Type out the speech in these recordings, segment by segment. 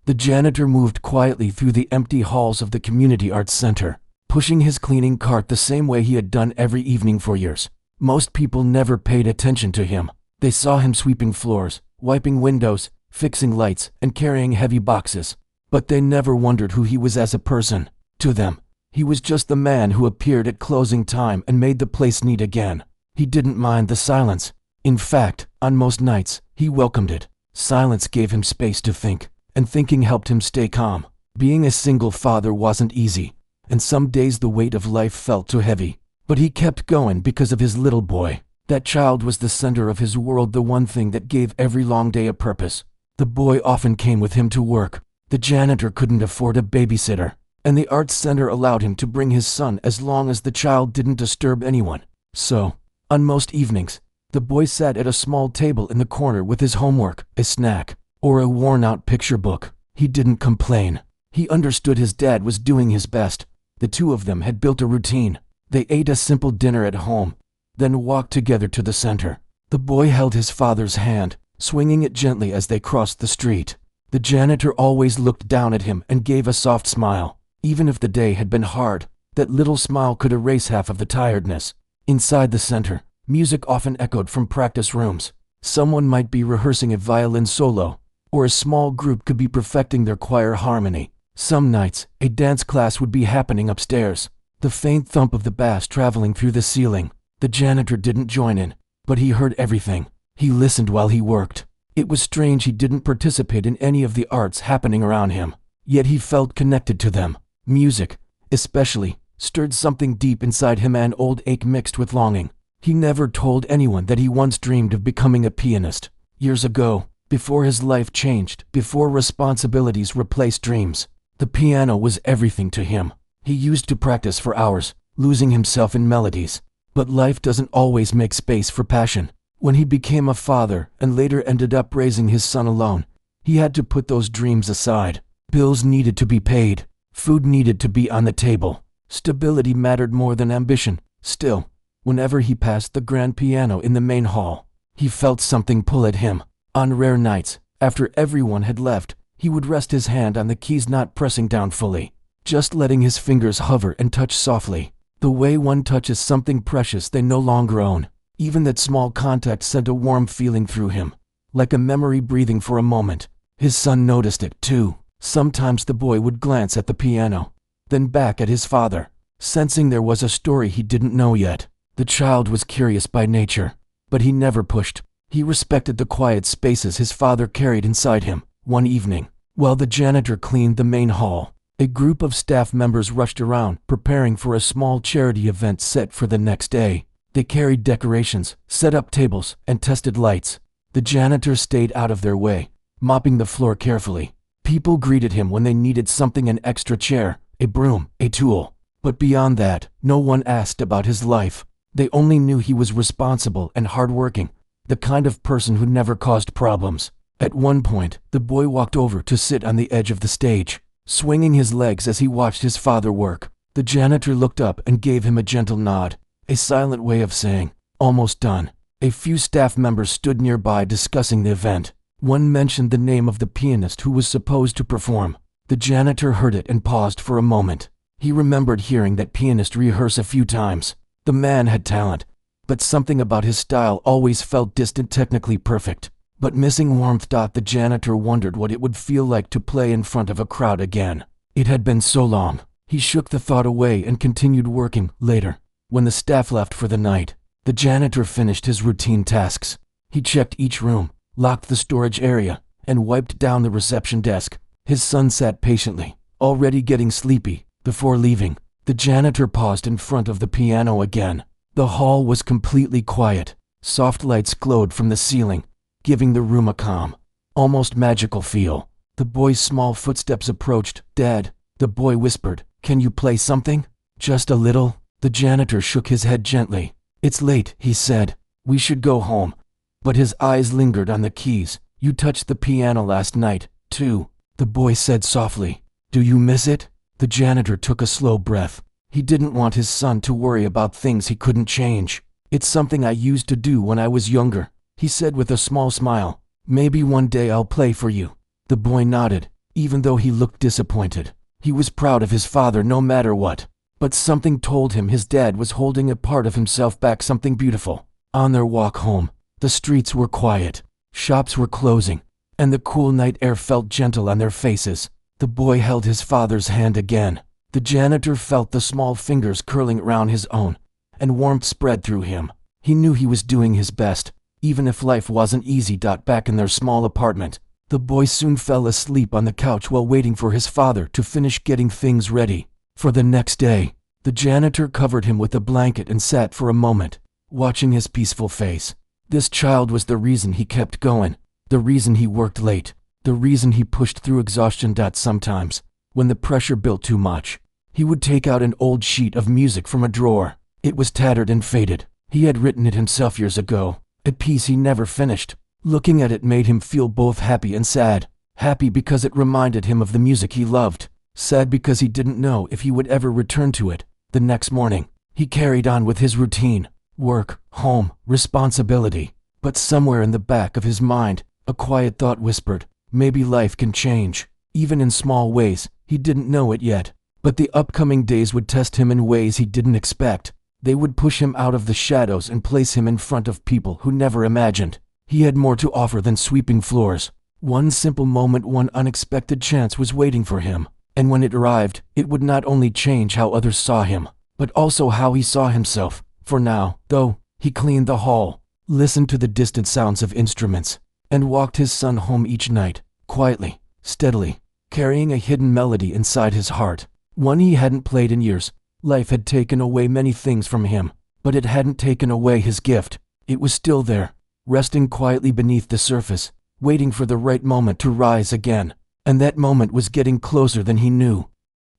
The janitor moved quietly through the empty halls of the community arts center, pushing his cleaning cart the same way he had done every evening for years. Most people never paid attention to him. They saw him sweeping floors, wiping windows, fixing lights, and carrying heavy boxes. But they never wondered who he was as a person. To them, he was just the man who appeared at closing time and made the place neat again. He didn't mind the silence. In fact, on most nights, he welcomed it. Silence gave him space to think, and thinking helped him stay calm. Being a single father wasn't easy, and some days the weight of life felt too heavy. But he kept going because of his little boy. That child was the center of his world, the one thing that gave every long day a purpose. The boy often came with him to work. The janitor couldn't afford a babysitter, and the arts center allowed him to bring his son as long as the child didn't disturb anyone. So, on most evenings, the boy sat at a small table in the corner with his homework, a snack, or a worn-out picture book. He didn't complain. He understood his dad was doing his best. The two of them had built a routine. They ate a simple dinner at home, then walked together to the center. The boy held his father's hand, swinging it gently as they crossed the street. The janitor always looked down at him and gave a soft smile. Even if the day had been hard, that little smile could erase half of the tiredness. Inside the center, music often echoed from practice rooms. Someone might be rehearsing a violin solo, or a small group could be perfecting their choir harmony. Some nights, a dance class would be happening upstairs, the faint thump of the bass traveling through the ceiling. The janitor didn't join in, but he heard everything. He listened while he worked. It was strange he didn't participate in any of the arts happening around him, yet he felt connected to them. Music, especially, stirred something deep inside him, an old ache mixed with longing. He never told anyone that he once dreamed of becoming a pianist. Years ago, before his life changed, before responsibilities replaced dreams, the piano was everything to him. He used to practice for hours, losing himself in melodies. But life doesn't always make space for passion. When he became a father and later ended up raising his son alone, he had to put those dreams aside. Bills needed to be paid. Food needed to be on the table. Stability mattered more than ambition. Still, whenever he passed the grand piano in the main hall, he felt something pull at him. On rare nights, after everyone had left, he would rest his hand on the keys, not pressing down fully, just letting his fingers hover and touch softly. The way one touches something precious they no longer own. Even that small contact sent a warm feeling through him, like a memory breathing for a moment. His son noticed it, too. Sometimes the boy would glance at the piano, then back at his father, sensing there was a story he didn't know yet. The child was curious by nature, but he never pushed. He respected the quiet spaces his father carried inside him. One evening, while the janitor cleaned the main hall, a group of staff members rushed around, preparing for a small charity event set for the next day. They carried decorations, set up tables, and tested lights. The janitor stayed out of their way, mopping the floor carefully. People greeted him when they needed something: an extra chair, a broom, a tool. But beyond that, no one asked about his life. They only knew he was responsible and hardworking, the kind of person who never caused problems. At one point, the boy walked over to sit on the edge of the stage, swinging his legs as he watched his father work. The janitor looked up and gave him a gentle nod, a silent way of saying, "Almost done." A few staff members stood nearby discussing the event. One mentioned the name of the pianist who was supposed to perform. The janitor heard it and paused for a moment. He remembered hearing that pianist rehearse a few times. The man had talent, but something about his style always felt distant, technically perfect, but missing warmth. The janitor wondered what it would feel like to play in front of a crowd again. It had been so long. He shook the thought away and continued working. Later, when the staff left for the night, the janitor finished his routine tasks. He checked each room, locked the storage area, and wiped down the reception desk. His son sat patiently, already getting sleepy. Before leaving, the janitor paused in front of the piano again. The hall was completely quiet. Soft lights glowed from the ceiling, giving the room a calm, almost magical feel. The boy's small footsteps approached. "Dad," the boy whispered, "can you play something? Just a little?" The janitor shook his head gently. "It's late," he said. "We should go home." But his eyes lingered on the keys. "You touched the piano last night, too," the boy said softly. "Do you miss it?" The janitor took a slow breath. He didn't want his son to worry about things he couldn't change. "It's something I used to do when I was younger," he said with a small smile. "Maybe one day I'll play for you." The boy nodded. even though he looked disappointed. He was proud of his father no matter what. But something told him his dad was holding a part of himself back, something beautiful. On their walk home, the streets were quiet, shops were closing, and the cool night air felt gentle on their faces. The boy held his father's hand again. The janitor felt the small fingers curling around his own, and warmth spread through him. He knew he was doing his best, even if life wasn't easy. Back in their small apartment, the boy soon fell asleep on the couch while waiting for his father to finish getting things ready for the next day. The janitor covered him with a blanket and sat for a moment, watching his peaceful face. This child was the reason he kept going, the reason he worked late, the reason he pushed through exhaustion. Sometimes, when the pressure built too much, he would take out an old sheet of music from a drawer. It was tattered and faded. He had written it himself years ago, a piece he never finished. Looking at it made him feel both happy and sad. Happy because it reminded him of the music he loved. Sad because he didn't know if he would ever return to it. The next morning, he carried on with his routine. Work, home, responsibility. But somewhere in the back of his mind, a quiet thought whispered, maybe life can change, even in small ways. He didn't know it yet, but the upcoming days would test him in ways he didn't expect. They would push him out of the shadows and place him in front of people who never imagined he had more to offer than sweeping floors. One simple moment, one unexpected chance was waiting for him. And when it arrived, it would not only change how others saw him, but also how he saw himself. For now, though, he cleaned the hall, listened to the distant sounds of instruments, and walked his son home each night, quietly, steadily, carrying a hidden melody inside his heart, one he hadn't played in years. Life had taken away many things from him, but it hadn't taken away his gift. It was still there, resting quietly beneath the surface, waiting for the right moment to rise again. And that moment was getting closer than he knew.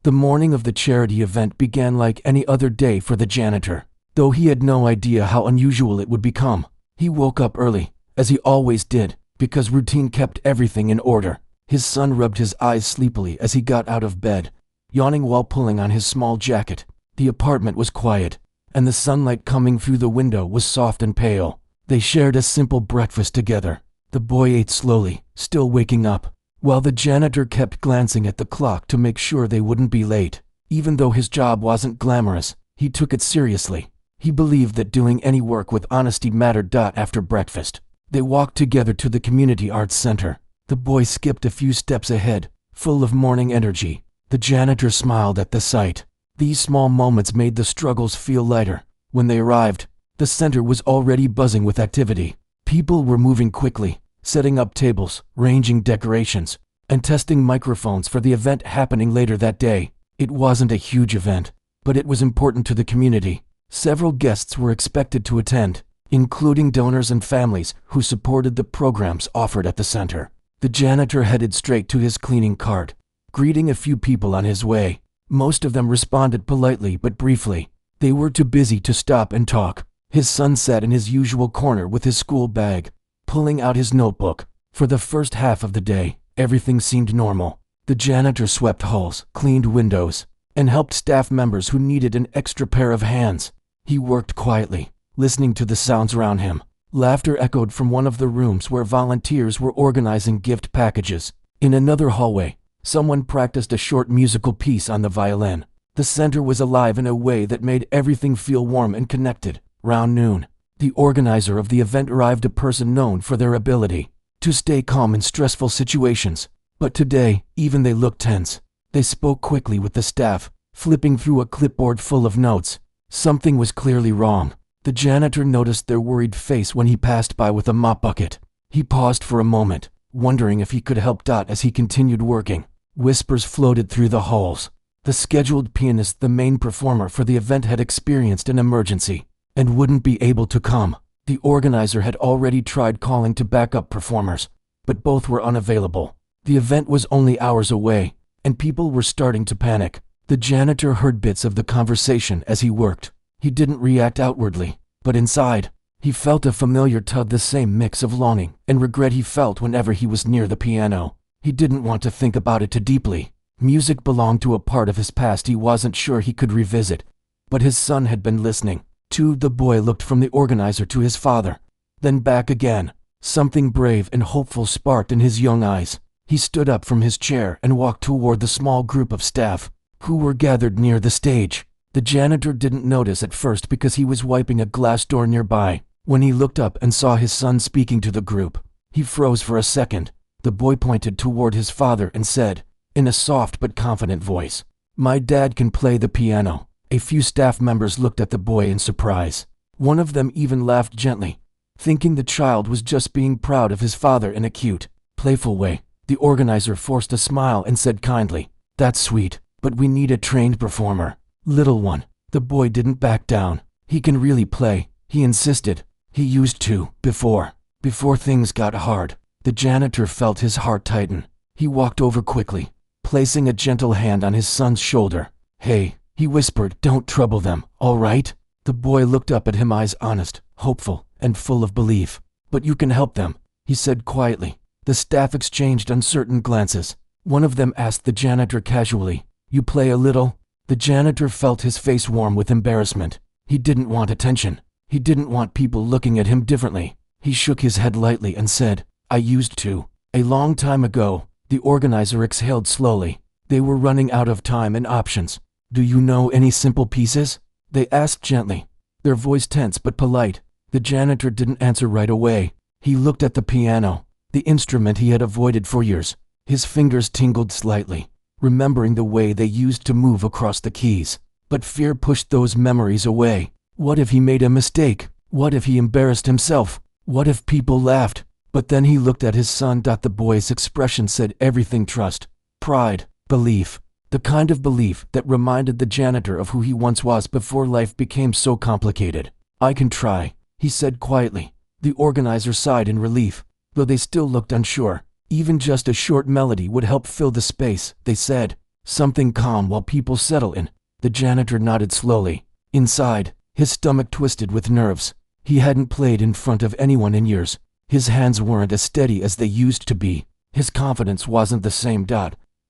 The morning of the charity event began like any other day for the janitor, though he had no idea how unusual it would become. He woke up early, as he always did, because routine kept everything in order. His son rubbed his eyes sleepily as he got out of bed, yawning while pulling on his small jacket. The apartment was quiet, and the sunlight coming through the window was soft and pale. They shared a simple breakfast together. The boy ate slowly, still waking up, while the janitor kept glancing at the clock to make sure they wouldn't be late. Even though his job wasn't glamorous, he took it seriously. He believed that doing any work with honesty mattered. After breakfast, they walked together to the community arts center. The boy skipped a few steps ahead, full of morning energy. The janitor smiled at the sight. These small moments made the struggles feel lighter. When they arrived, the center was already buzzing with activity. People were moving quickly, setting up tables, arranging decorations, and testing microphones for the event happening later that day. It wasn't a huge event, but it was important to the community. Several guests were expected to attend, including donors and families who supported the programs offered at the center. The janitor headed straight to his cleaning cart, greeting a few people on his way. Most of them responded politely but briefly. They were too busy to stop and talk. His son sat in his usual corner with his school bag, pulling out his notebook. For the first half of the day, everything seemed normal. The janitor swept halls, cleaned windows, and helped staff members who needed an extra pair of hands. He worked quietly, listening to the sounds around him. Laughter echoed from one of the rooms where volunteers were organizing gift packages. In another hallway, someone practiced a short musical piece on the violin. The center was alive in a way that made everything feel warm and connected. Round noon, the organizer of the event arrived, a person known for their ability to stay calm in stressful situations. But today, even they looked tense. They spoke quickly with the staff, flipping through a clipboard full of notes. Something was clearly wrong. The janitor noticed their worried face when he passed by with a mop bucket. He paused for a moment, wondering if he could help. As he continued working, whispers floated through the halls. The scheduled pianist, the main performer for the event, had experienced an emergency and wouldn't be able to come. The organizer had already tried calling to backup performers, but both were unavailable. The event was only hours away, and people were starting to panic. The janitor heard bits of the conversation as he worked. He didn't react outwardly, but inside, he felt a familiar tug, the same mix of longing and regret he felt whenever he was near the piano. He didn't want to think about it too deeply. Music belonged to a part of his past he wasn't sure he could revisit, but his son had been listening. The boy looked from the organizer to his father, then back again. Something brave and hopeful sparked in his young eyes. He stood up from his chair and walked toward the small group of staff who were gathered near the stage. The janitor didn't notice at first because he was wiping a glass door nearby. When he looked up and saw his son speaking to the group, he froze for a second. The boy pointed toward his father and said, in a soft but confident voice, "My dad can play the piano." A few staff members looked at the boy in surprise. One of them even laughed gently, thinking the child was just being proud of his father in a cute, playful way. The organizer forced a smile and said kindly, "That's sweet, but we need a trained performer." "Little one." The boy didn't back down. "He can really play," he insisted. "He used to, before things got hard." The janitor felt his heart tighten. He walked over quickly, placing a gentle hand on his son's shoulder. "Hey," he whispered, "don't trouble them, all right?" The boy looked up at him, eyes honest, hopeful, and full of belief. "But you can help them," he said quietly. The staff exchanged uncertain glances. One of them asked the janitor casually, "You play a little?" The janitor felt his face warm with embarrassment. He didn't want attention. He didn't want people looking at him differently. He shook his head lightly and said, "I used to. A long time ago." The organizer exhaled slowly. They were running out of time and options. "Do you know any simple pieces?" they asked gently, their voice tense but polite. The janitor didn't answer right away. He looked at the piano, the instrument he had avoided for years. His fingers tingled slightly, remembering the way they used to move across the keys. But fear pushed those memories away. What if he made a mistake? What if he embarrassed himself? What if people laughed? But then he looked at his son. The boy's expression said everything: trust, pride, belief. The kind of belief that reminded the janitor of who he once was before life became so complicated. "I can try," he said quietly. The organizer sighed in relief, though they still looked unsure. Even just a short melody would help fill the space, they said. "Something calm while people settle in." The janitor nodded slowly. Inside, his stomach twisted with nerves. He hadn't played in front of anyone in years. His hands weren't as steady as they used to be. His confidence wasn't the same.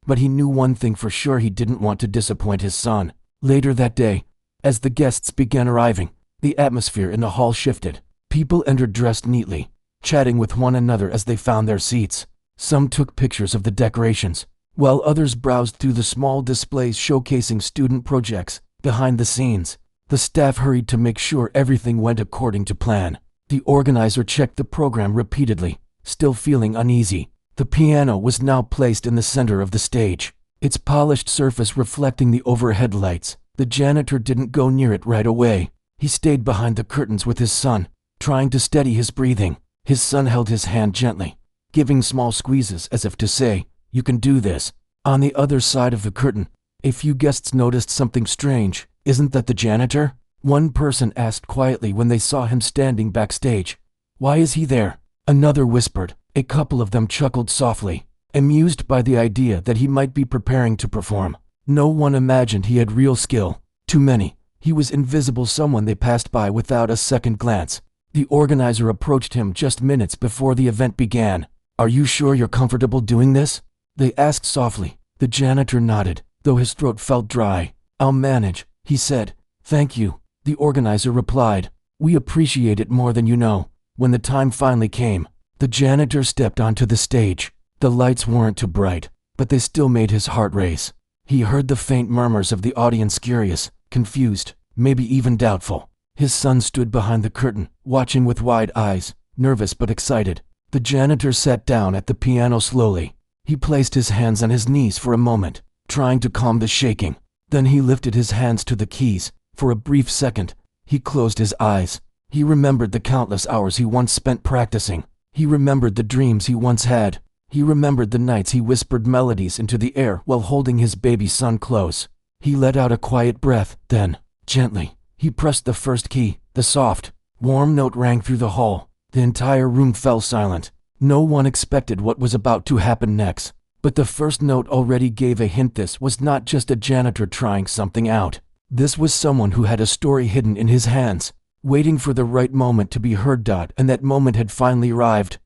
But he knew one thing for sure: he didn't want to disappoint his son. Later that day, as the guests began arriving, the atmosphere in the hall shifted. People entered dressed neatly, chatting with one another as they found their seats. Some took pictures of the decorations, while others browsed through the small displays showcasing student projects. Behind the scenes, the staff hurried to make sure everything went according to plan. The organizer checked the program repeatedly, still feeling uneasy. The piano was now placed in the center of the stage, its polished surface reflecting the overhead lights. The janitor didn't go near it right away. He stayed behind the curtains with his son, trying to steady his breathing. His son held his hand gently, giving small squeezes as if to say, "You can do this." On the other side of the curtain, a few guests noticed something strange. "Isn't that the janitor?" one person asked quietly when they saw him standing backstage. "Why is he there?" another whispered. A couple of them chuckled softly, amused by the idea that he might be preparing to perform. No one imagined he had real skill. To many, he was invisible, someone they passed by without a second glance. The organizer approached him just minutes before the event began. "Are you sure you're comfortable doing this?" they asked softly. The janitor nodded, though his throat felt dry. "I'll manage," he said. "Thank you," the organizer replied. "We appreciate it more than you know." When the time finally came, the janitor stepped onto the stage. The lights weren't too bright, but they still made his heart race. He heard the faint murmurs of the audience, curious, confused, maybe even doubtful. His son stood behind the curtain, watching with wide eyes, nervous but excited. The janitor sat down at the piano slowly. He placed his hands on his knees for a moment, trying to calm the shaking. Then he lifted his hands to the keys. For a brief second, he closed his eyes. He remembered the countless hours he once spent practicing. He remembered the dreams he once had. He remembered the nights he whispered melodies into the air while holding his baby son close. He let out a quiet breath, then, gently, he pressed the first key. The soft, warm note rang through the hall. The entire room fell silent. No one expected what was about to happen next. But the first note already gave a hint. This was not just a janitor trying something out. This was someone who had a story hidden in his hands, waiting for the right moment to be heard. And that moment had finally arrived.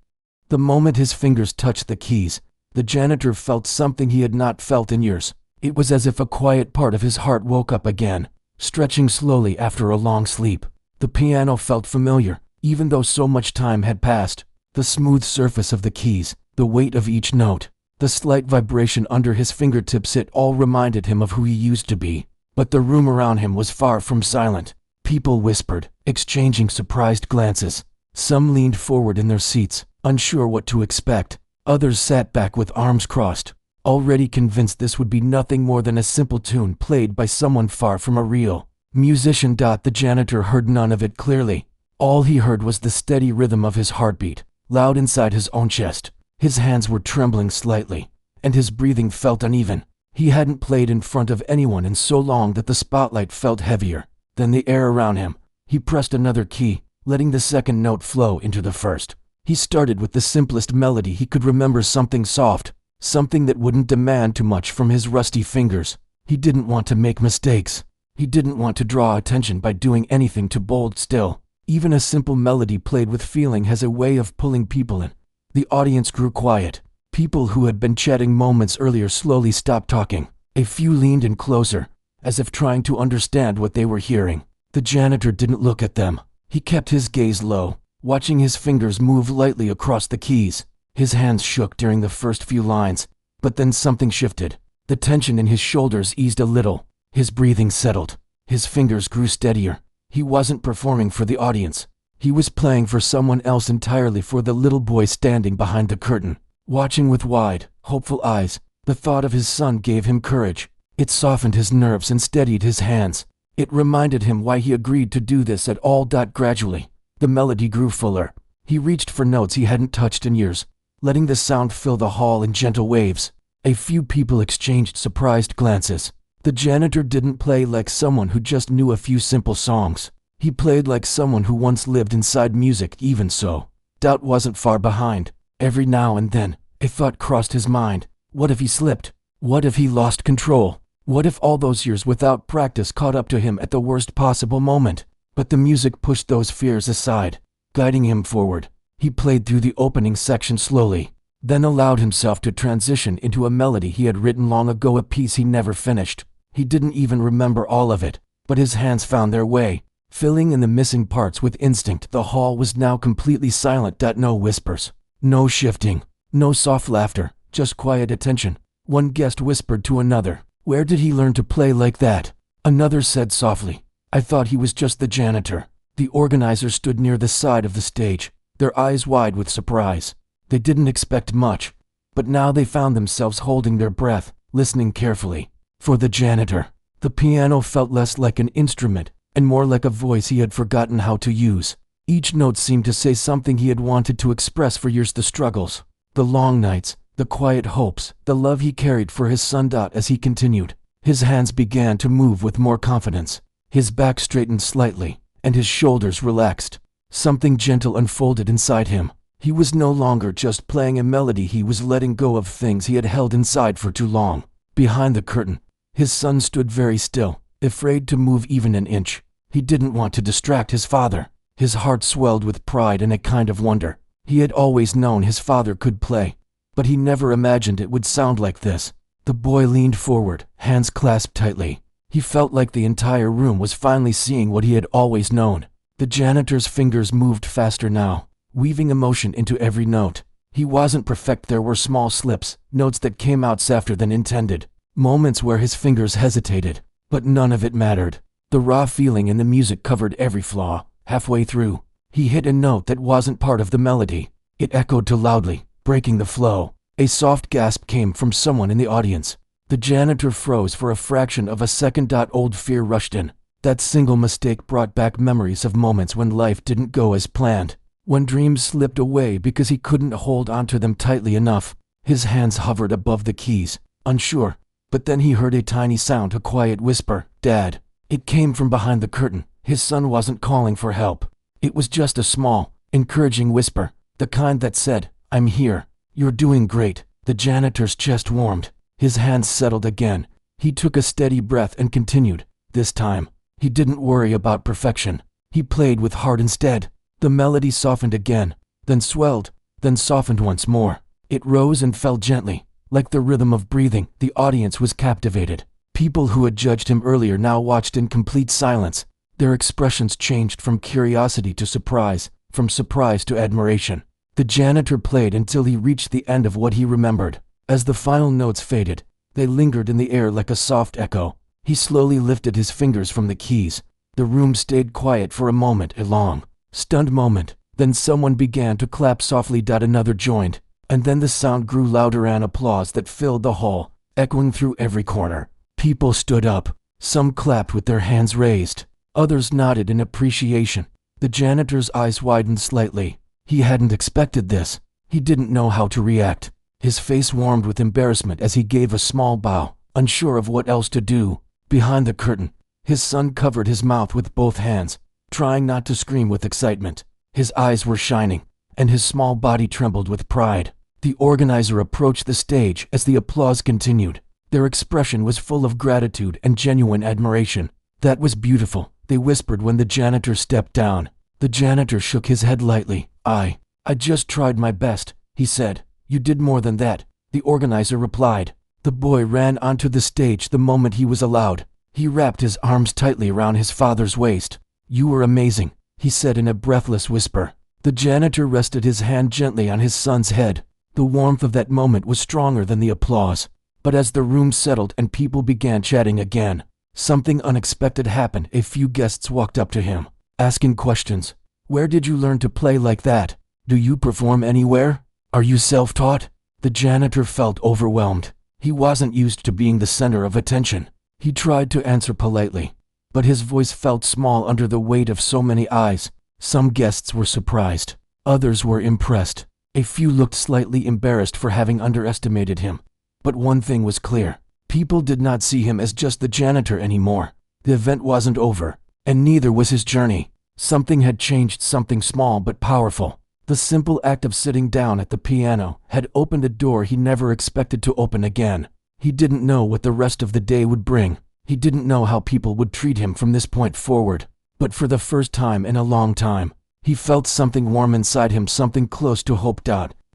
The moment his fingers touched the keys, the janitor felt something he had not felt in years. It was as if a quiet part of his heart woke up again, stretching slowly after a long sleep. The piano felt familiar, even though so much time had passed. The smooth surface of the keys, the weight of each note, The slight vibration under his fingertips, it all reminded him of who he used to be. But the room around him was far from silent. People whispered, exchanging surprised glances. Some leaned forward in their seats, unsure what to expect. Others sat back with arms crossed, already convinced this would be nothing more than a simple tune played by someone far from a real musician. The janitor heard none of it clearly. All he heard was the steady rhythm of his heartbeat, loud inside his own chest. His hands were trembling slightly, and his breathing felt uneven. He hadn't played in front of anyone in so long that the spotlight felt heavier than the air around him. He pressed another key, letting the second note flow into the first. He started with the simplest melody he could remember, something soft, something that wouldn't demand too much from his rusty fingers. He didn't want to make mistakes. He didn't want to draw attention by doing anything too bold. Still, even a simple melody played with feeling has a way of pulling people in. The audience grew quiet. People who had been chatting moments earlier slowly stopped talking. A few leaned in closer, as if trying to understand what they were hearing. The janitor didn't look at them. He kept his gaze low, watching his fingers move lightly across the keys. His hands shook during the first few lines, but then something shifted. The tension in his shoulders eased a little. His breathing settled. His fingers grew steadier. He wasn't performing for the audience. He was playing for someone else entirely, for the little boy standing behind the curtain, watching with wide, hopeful eyes. The thought of his son gave him courage. It softened his nerves and steadied his hands. It reminded him why he agreed to do this at all. Gradually, the melody grew fuller. He reached for notes he hadn't touched in years, letting the sound fill the hall in gentle waves. A few people exchanged surprised glances. The janitor didn't play like someone who just knew a few simple songs. He played like someone who once lived inside music. Even so, doubt wasn't far behind. Every now and then, a thought crossed his mind. What if he slipped? What if he lost control? What if all those years without practice caught up to him at the worst possible moment? But the music pushed those fears aside, guiding him forward. He played through the opening section slowly, then allowed himself to transition into a melody he had written long ago, a piece he never finished. He didn't even remember all of it, but his hands found their way, filling in the missing parts with instinct. The hall was now completely silent. No whispers, no shifting, no soft laughter, just quiet attention. One guest whispered to another, "Where did he learn to play like that?" Another said softly, "I thought he was just the janitor." The organizers stood near the side of the stage, their eyes wide with surprise. They didn't expect much, but now they found themselves holding their breath, listening carefully. For the janitor, the piano felt less like an instrument and more like a voice he had forgotten how to use. Each note seemed to say something he had wanted to express for years: the struggles, the long nights, the quiet hopes, the love he carried for his son. As he continued, his hands began to move with more confidence. His back straightened slightly, and his shoulders relaxed. Something gentle unfolded inside him. He was no longer just playing a melody, he was letting go of things he had held inside for too long. Behind the curtain, his son stood very still, afraid to move even an inch. He didn't want to distract his father. His heart swelled with pride and a kind of wonder. He had always known his father could play, but he never imagined it would sound like this. The boy leaned forward, hands clasped tightly. He felt like the entire room was finally seeing what he had always known. The janitor's fingers moved faster now, weaving emotion into every note. He wasn't perfect. There were small slips, notes that came out softer than intended, moments where his fingers hesitated, but none of it mattered. The raw feeling in the music covered every flaw. Halfway through, he hit a note that wasn't part of the melody. It echoed too loudly, breaking the flow. A soft gasp came from someone in the audience. The janitor froze for a fraction of a second. Old fear rushed in. That single mistake brought back memories of moments when life didn't go as planned, when dreams slipped away because he couldn't hold onto them tightly enough. His hands hovered above the keys, unsure, but then he heard a tiny sound, a quiet whisper, "Dad." It came from behind the curtain. His son wasn't calling for help. It was just a small, encouraging whisper, the kind that said, "I'm here. You're doing great." The janitor's chest warmed. His hands settled again. He took a steady breath and continued. This time, he didn't worry about perfection. He played with heart instead. The melody softened again, then swelled, then softened once more. It rose and fell gently, like the rhythm of breathing. The audience was captivated. People who had judged him earlier now watched in complete silence. Their expressions changed from curiosity to surprise, from surprise to admiration. The janitor played until he reached the end of what he remembered, As the final notes faded, they lingered in the air like a soft echo. He slowly lifted his fingers from the keys. The room stayed quiet for a moment, a long, stunned moment. Then someone began to clap softly. Another joined, and then the sound grew louder, an applause that filled the hall, echoing through every corner. People stood up. Some clapped with their hands raised. Others nodded in appreciation. The janitor's eyes widened slightly. He hadn't expected this. He didn't know how to react. His face warmed with embarrassment as he gave a small bow, unsure of what else to do. Behind the curtain, his son covered his mouth with both hands, trying not to scream with excitement. His eyes were shining, and his small body trembled with pride. The organizer approached the stage as the applause continued. Their expression was full of gratitude and genuine admiration. "That was beautiful," they whispered when the janitor stepped down. The janitor shook his head lightly. I just tried my best," he said. "You did more than that," the organizer replied. The boy ran onto the stage the moment he was allowed. He wrapped his arms tightly around his father's waist. "You were amazing," he said in a breathless whisper. The janitor rested his hand gently on his son's head. The warmth of that moment was stronger than the applause. But as the room settled and people began chatting again, something unexpected happened. A few guests walked up to him, asking questions. "Where did you learn to play like that? Do you perform anywhere? Are you self-taught?" The janitor felt overwhelmed. He wasn't used to being the center of attention. He tried to answer politely, but his voice felt small under the weight of so many eyes. Some guests were surprised. Others were impressed. A few looked slightly embarrassed for having underestimated him. But one thing was clear. People did not see him as just the janitor anymore. The event wasn't over, and neither was his journey. Something had changed, something small but powerful. The simple act of sitting down at the piano had opened a door he never expected to open again. He didn't know what the rest of the day would bring. He didn't know how people would treat him from this point forward. But for the first time in a long time, he felt something warm inside him, something close to hope.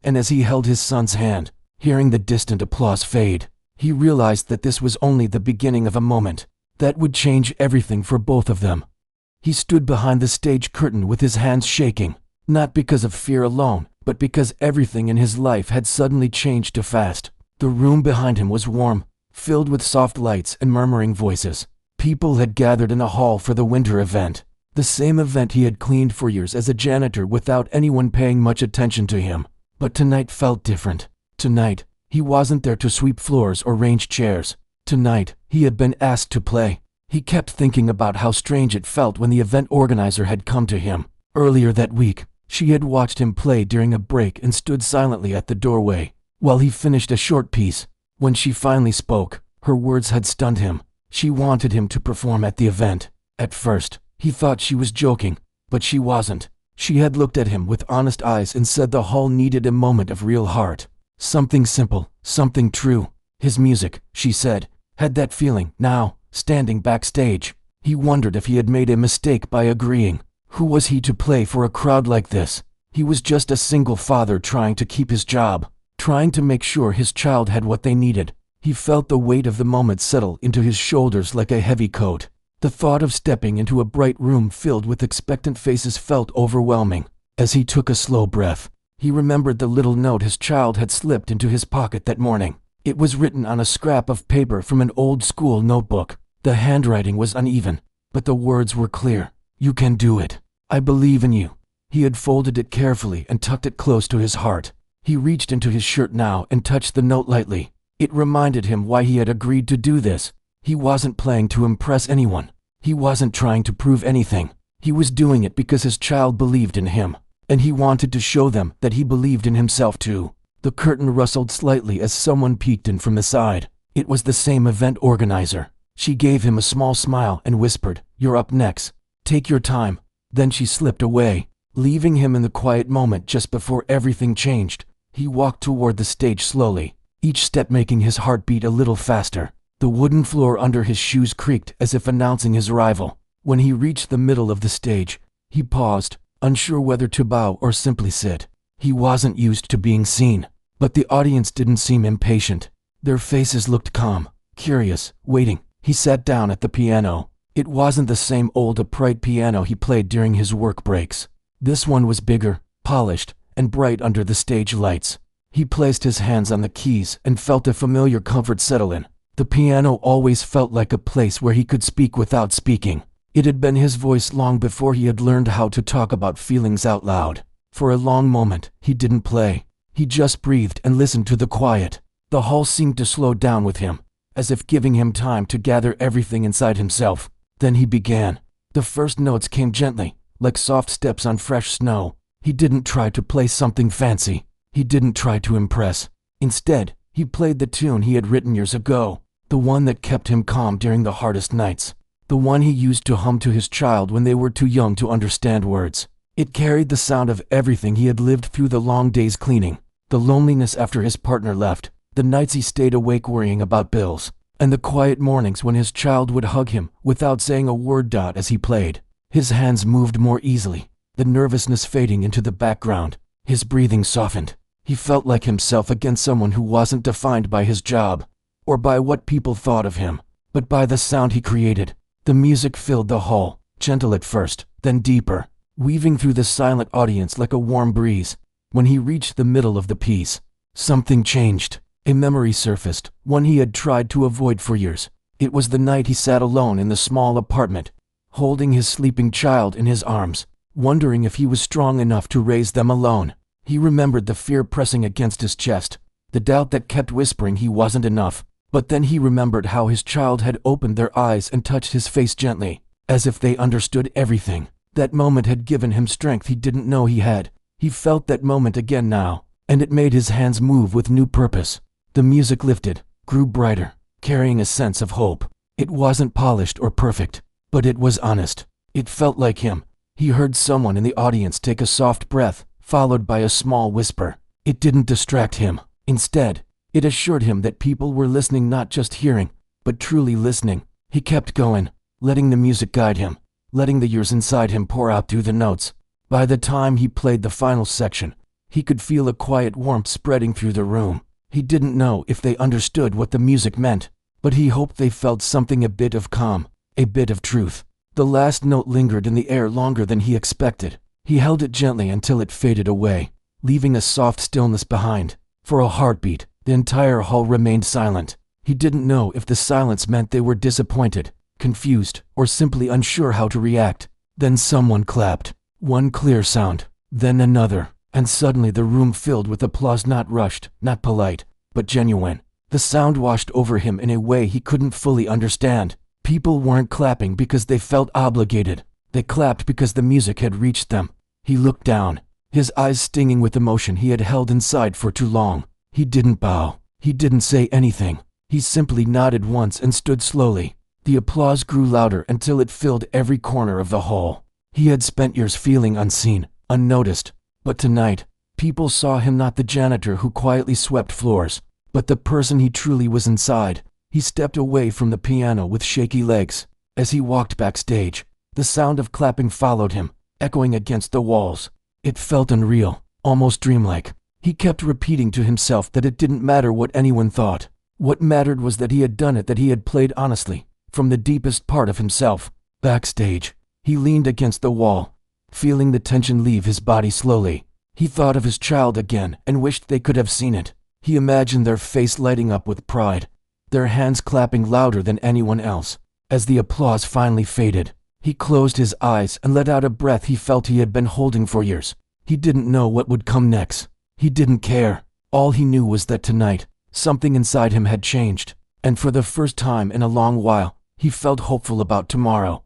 And as he held his son's hand, hearing the distant applause fade, he realized that this was only the beginning of a moment that would change everything for both of them. He stood behind the stage curtain with his hands shaking, not because of fear alone, but because everything in his life had suddenly changed too fast. The room behind him was warm, filled with soft lights and murmuring voices. People had gathered in a hall for the winter event, the same event he had cleaned for years as a janitor without anyone paying much attention to him. But tonight felt different. Tonight, he wasn't there to sweep floors or range chairs. Tonight, he had been asked to play. He kept thinking about how strange it felt when the event organizer had come to him. Earlier that week, she had watched him play during a break and stood silently at the doorway while he finished a short piece. When she finally spoke, her words had stunned him. She wanted him to perform at the event. At first, he thought she was joking, but she wasn't. She had looked at him with honest eyes and said the hall needed a moment of real heart. Something simple, something true. His music, she said, had that feeling. Now, standing backstage, he wondered if he had made a mistake by agreeing. Who was he to play for a crowd like this? He was just a single father trying to keep his job, trying to make sure his child had what they needed. He felt the weight of the moment settle into his shoulders like a heavy coat. The thought of stepping into a bright room filled with expectant faces felt overwhelming. As he took a slow breath, he remembered the little note his child had slipped into his pocket that morning. It was written on a scrap of paper from an old school notebook. The handwriting was uneven, but the words were clear. "You can do it. I believe in you." He had folded it carefully and tucked it close to his heart. He reached into his shirt now and touched the note lightly. It reminded him why he had agreed to do this. He wasn't playing to impress anyone. He wasn't trying to prove anything. He was doing it because his child believed in him, and he wanted to show them that he believed in himself too. The curtain rustled slightly as someone peeked in from the side. It was the same event organizer. She gave him a small smile and whispered, "You're up next. Take your time." Then she slipped away, leaving him in the quiet moment just before everything changed. He walked toward the stage slowly, each step making his heart beat a little faster. The wooden floor under his shoes creaked as if announcing his arrival. When he reached the middle of the stage, he paused, unsure whether to bow or simply sit. He wasn't used to being seen, but the audience didn't seem impatient. Their faces looked calm, curious, waiting. He sat down at the piano. It wasn't the same old upright piano he played during his work breaks. This one was bigger, polished, and bright under the stage lights. He placed his hands on the keys and felt a familiar comfort settle in. The piano always felt like a place where he could speak without speaking. It had been his voice long before he had learned how to talk about feelings out loud. For a long moment, he didn't play. He just breathed and listened to the quiet. The hall seemed to slow down with him, as if giving him time to gather everything inside himself. Then he began. The first notes came gently, like soft steps on fresh snow. He didn't try to play something fancy. He didn't try to impress. Instead, he played the tune he had written years ago, the one that kept him calm during the hardest nights, the one he used to hum to his child when they were too young to understand words. It carried the sound of everything he had lived through: the long days cleaning, the loneliness after his partner left, the nights he stayed awake worrying about bills, and the quiet mornings when his child would hug him without saying a word. As he played, his hands moved more easily, the nervousness fading into the background. His breathing softened. He felt like himself again, someone who wasn't defined by his job or by what people thought of him, but by the sound he created. The music filled the hall, gentle at first, then deeper, weaving through the silent audience like a warm breeze. When he reached the middle of the piece, something changed. A memory surfaced, one he had tried to avoid for years. It was the night he sat alone in the small apartment, holding his sleeping child in his arms, wondering if he was strong enough to raise them alone. He remembered the fear pressing against his chest, the doubt that kept whispering he wasn't enough. But then he remembered how his child had opened their eyes and touched his face gently, as if they understood everything. That moment had given him strength he didn't know he had. He felt that moment again now, and it made his hands move with new purpose. The music lifted, grew brighter, carrying a sense of hope. It wasn't polished or perfect, but it was honest. It felt like him. He heard someone in the audience take a soft breath, followed by a small whisper. It didn't distract him. Instead, it assured him that people were listening, not just hearing, but truly listening. He kept going, letting the music guide him, letting the years inside him pour out through the notes. By the time he played the final section, he could feel a quiet warmth spreading through the room. He didn't know if they understood what the music meant, but he hoped they felt something: a bit of calm, a bit of truth. The last note lingered in the air longer than he expected. He held it gently until it faded away, leaving a soft stillness behind. For a heartbeat, the entire hall remained silent. He didn't know if the silence meant they were disappointed, confused, or simply unsure how to react. Then someone clapped. One clear sound, then another, and suddenly the room filled with applause, not rushed, not polite, but genuine. The sound washed over him in a way he couldn't fully understand. People weren't clapping because they felt obligated. They clapped because the music had reached them. He looked down, his eyes stinging with emotion he had held inside for too long. He didn't bow. He didn't say anything. He simply nodded once and stood slowly. The applause grew louder until it filled every corner of the hall. He had spent years feeling unseen, unnoticed. But tonight, people saw him, not the janitor who quietly swept floors, but the person he truly was inside. He stepped away from the piano with shaky legs. As he walked backstage, the sound of clapping followed him, echoing against the walls. It felt unreal, almost dreamlike. He kept repeating to himself that it didn't matter what anyone thought. What mattered was that he had done it, that he had played honestly, from the deepest part of himself. Backstage, he leaned against the wall, feeling the tension leave his body slowly. He thought of his child again and wished they could have seen it. He imagined their face lighting up with pride, their hands clapping louder than anyone else. As the applause finally faded, he closed his eyes and let out a breath he felt he had been holding for years. He didn't know what would come next. He didn't care. All he knew was that tonight, something inside him had changed, and for the first time in a long while, he felt hopeful about tomorrow.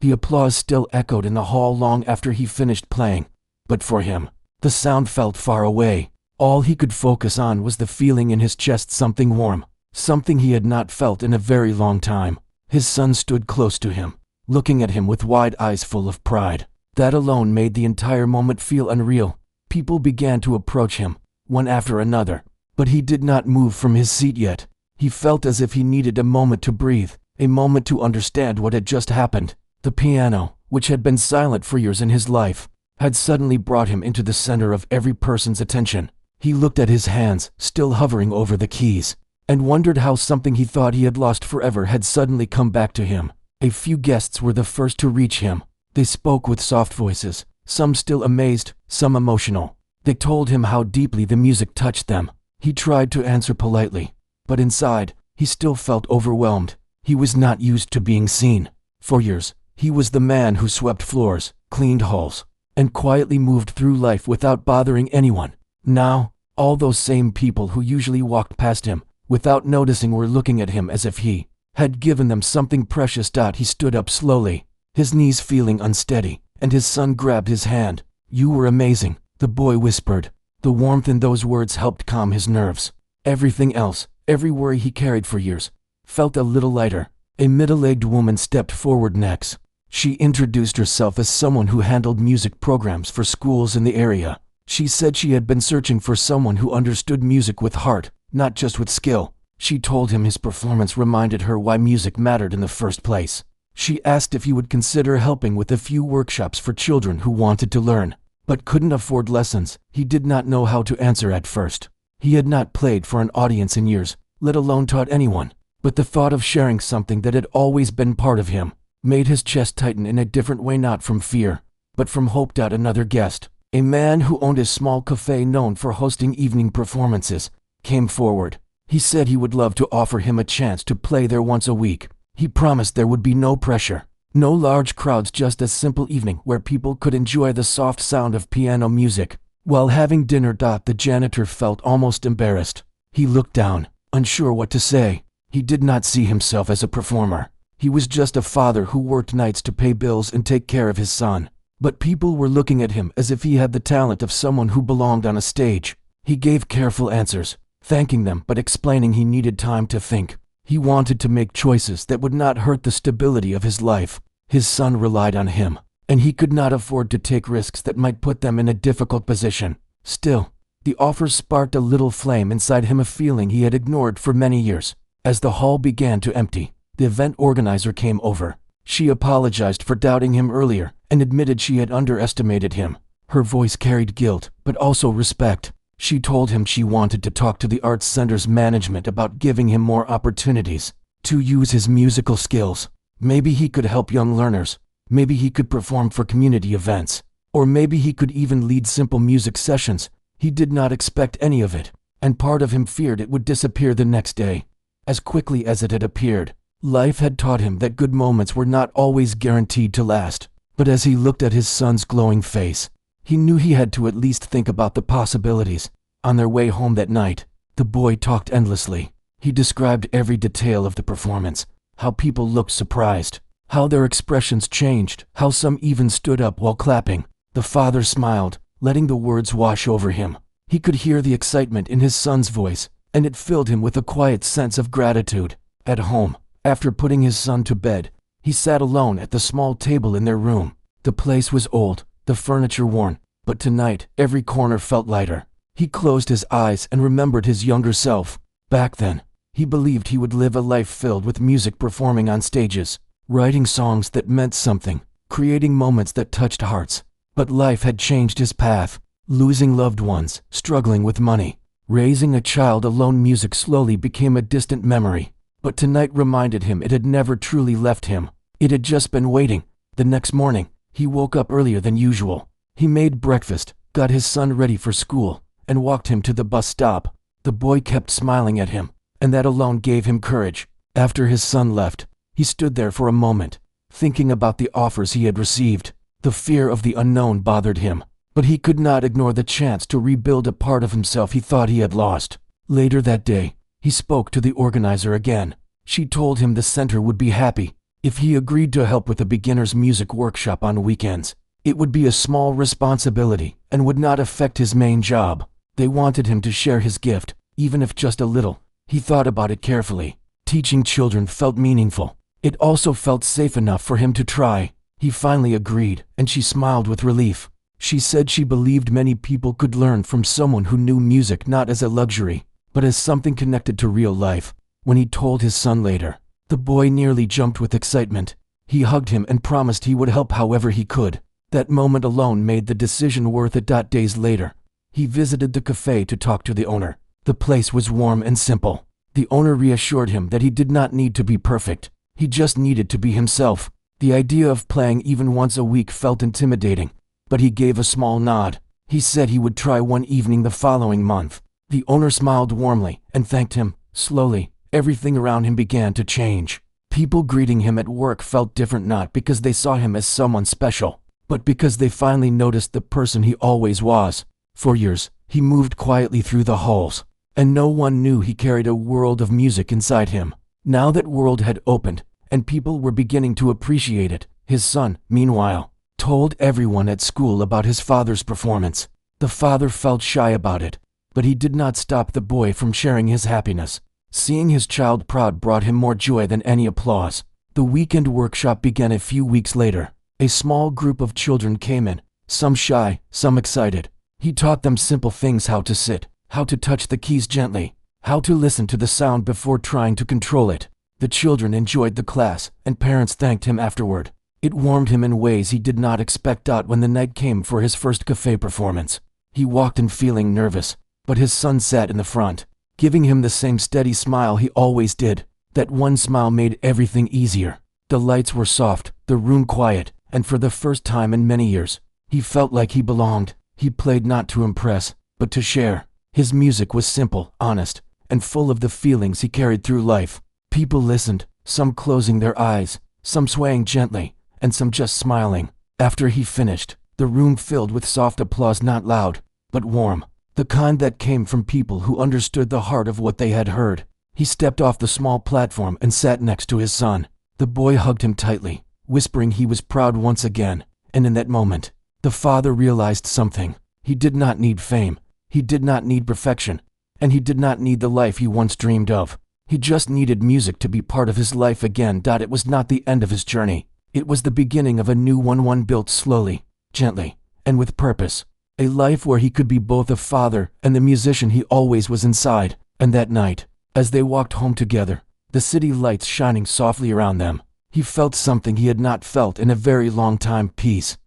The applause still echoed in the hall long after he finished playing, but for him, the sound felt far away. All he could focus on was the feeling in his chest, something warm, something he had not felt in a very long time. His son stood close to him, looking at him with wide eyes full of pride. That alone made the entire moment feel unreal. People began to approach him, one after another, but he did not move from his seat yet. He felt as if he needed a moment to breathe, a moment to understand what had just happened. The piano, which had been silent for years in his life, had suddenly brought him into the center of every person's attention. He looked at his hands, still hovering over the keys, and wondered how something he thought he had lost forever had suddenly come back to him. A few guests were the first to reach him. They spoke with soft voices, some still amazed, some emotional. They told him how deeply the music touched them. He tried to answer politely, but inside, he still felt overwhelmed. He was not used to being seen. For years, he was the man who swept floors, cleaned halls, and quietly moved through life without bothering anyone. Now, all those same people who usually walked past him, without noticing, were looking at him as if he had given them something precious. He stood up slowly, his knees feeling unsteady, and his son grabbed his hand. "You were amazing," the boy whispered. The warmth in those words helped calm his nerves. Everything else, every worry he carried for years, felt a little lighter. A middle-aged woman stepped forward next. She introduced herself as someone who handled music programs for schools in the area. She said she had been searching for someone who understood music with heart, not just with skill. She told him his performance reminded her why music mattered in the first place. She asked if he would consider helping with a few workshops for children who wanted to learn, but couldn't afford lessons. He did not know how to answer at first. He had not played for an audience in years, let alone taught anyone. But the thought of sharing something that had always been part of him made his chest tighten in a different way, not from fear, but from hope. Another guest, a man who owned a small cafe known for hosting evening performances, came forward. He said he would love to offer him a chance to play there once a week. He promised there would be no pressure, no large crowds, just a simple evening where people could enjoy the soft sound of piano music while having dinner. The janitor felt almost embarrassed. He looked down, unsure what to say. He did not see himself as a performer. He was just a father who worked nights to pay bills and take care of his son. But people were looking at him as if he had the talent of someone who belonged on a stage. He gave careful answers, thanking them but explaining he needed time to think. He wanted to make choices that would not hurt the stability of his life. His son relied on him, and he could not afford to take risks that might put them in a difficult position. Still, the offer sparked a little flame inside him, a feeling he had ignored for many years. As the hall began to empty, the event organizer came over. She apologized for doubting him earlier and admitted she had underestimated him. Her voice carried guilt, but also respect. She told him she wanted to talk to the Arts Center's management about giving him more opportunities to use his musical skills. Maybe he could help young learners. Maybe he could perform for community events. Or maybe he could even lead simple music sessions. He did not expect any of it, and part of him feared it would disappear the next day. As quickly as it had appeared, life had taught him that good moments were not always guaranteed to last. But as he looked at his son's glowing face, he knew he had to at least think about the possibilities. On their way home that night, the boy talked endlessly. He described every detail of the performance, how people looked surprised, how their expressions changed, how some even stood up while clapping. The father smiled, letting the words wash over him. He could hear the excitement in his son's voice, and it filled him with a quiet sense of gratitude. At home, after putting his son to bed, he sat alone at the small table in their room. The place was old, the furniture worn, but tonight every corner felt lighter. He closed his eyes and remembered his younger self. Back then, he believed he would live a life filled with music, performing on stages, writing songs that meant something, creating moments that touched hearts. But life had changed his path. Losing loved ones, struggling with money, raising a child alone, music slowly became a distant memory. But tonight reminded him it had never truly left him. It had just been waiting. The next morning, he woke up earlier than usual. He made breakfast, got his son ready for school, and walked him to the bus stop. The boy kept smiling at him, and that alone gave him courage. After his son left, he stood there for a moment, thinking about the offers he had received. The fear of the unknown bothered him, but he could not ignore the chance to rebuild a part of himself he thought he had lost. Later that day, he spoke to the organizer again. She told him the center would be happy if he agreed to help with a beginner's music workshop on weekends. It would be a small responsibility and would not affect his main job. They wanted him to share his gift, even if just a little. He thought about it carefully. Teaching children felt meaningful. It also felt safe enough for him to try. He finally agreed, and she smiled with relief. She said she believed many people could learn from someone who knew music not as a luxury, but as something connected to real life. When he told his son later, the boy nearly jumped with excitement. He hugged him and promised he would help however he could. That moment alone made the decision worth it. Days later, he visited the cafe to talk to the owner. The place was warm and simple. The owner reassured him that he did not need to be perfect. He just needed to be himself. The idea of playing even once a week felt intimidating, but he gave a small nod. He said he would try one evening the following month. The owner smiled warmly and thanked him. Slowly, everything around him began to change. People greeting him at work felt different, not because they saw him as someone special, but because they finally noticed the person he always was. For years, he moved quietly through the halls, and no one knew he carried a world of music inside him. Now that world had opened, and people were beginning to appreciate it, his son, meanwhile, told everyone at school about his father's performance. The father felt shy about it, but he did not stop the boy from sharing his happiness. Seeing his child proud brought him more joy than any applause. The weekend workshop began a few weeks later. A small group of children came in, some shy, some excited. He taught them simple things: how to sit, how to touch the keys gently, how to listen to the sound before trying to control it. The children enjoyed the class, and parents thanked him afterward. It warmed him in ways he did not expect. When the night came for his first cafe performance, he walked in feeling nervous, but his son sat in the front, giving him the same steady smile he always did. That one smile made everything easier. The lights were soft, the room quiet, and for the first time in many years, he felt like he belonged. He played not to impress, but to share. His music was simple, honest, and full of the feelings he carried through life. People listened, some closing their eyes, some swaying gently, and some just smiling. After he finished, the room filled with soft applause, not loud, but warm. The kind that came from people who understood the heart of what they had heard. He stepped off the small platform and sat next to his son. The boy hugged him tightly, whispering he was proud once again. And in that moment, the father realized something. He did not need fame. He did not need perfection. And he did not need the life he once dreamed of. He just needed music to be part of his life again. It was not the end of his journey. It was the beginning of a new one built slowly, gently, and with purpose. A life where he could be both a father and the musician he always was inside. And that night, as they walked home together, the city lights shining softly around them, he felt something he had not felt in a very long time: peace.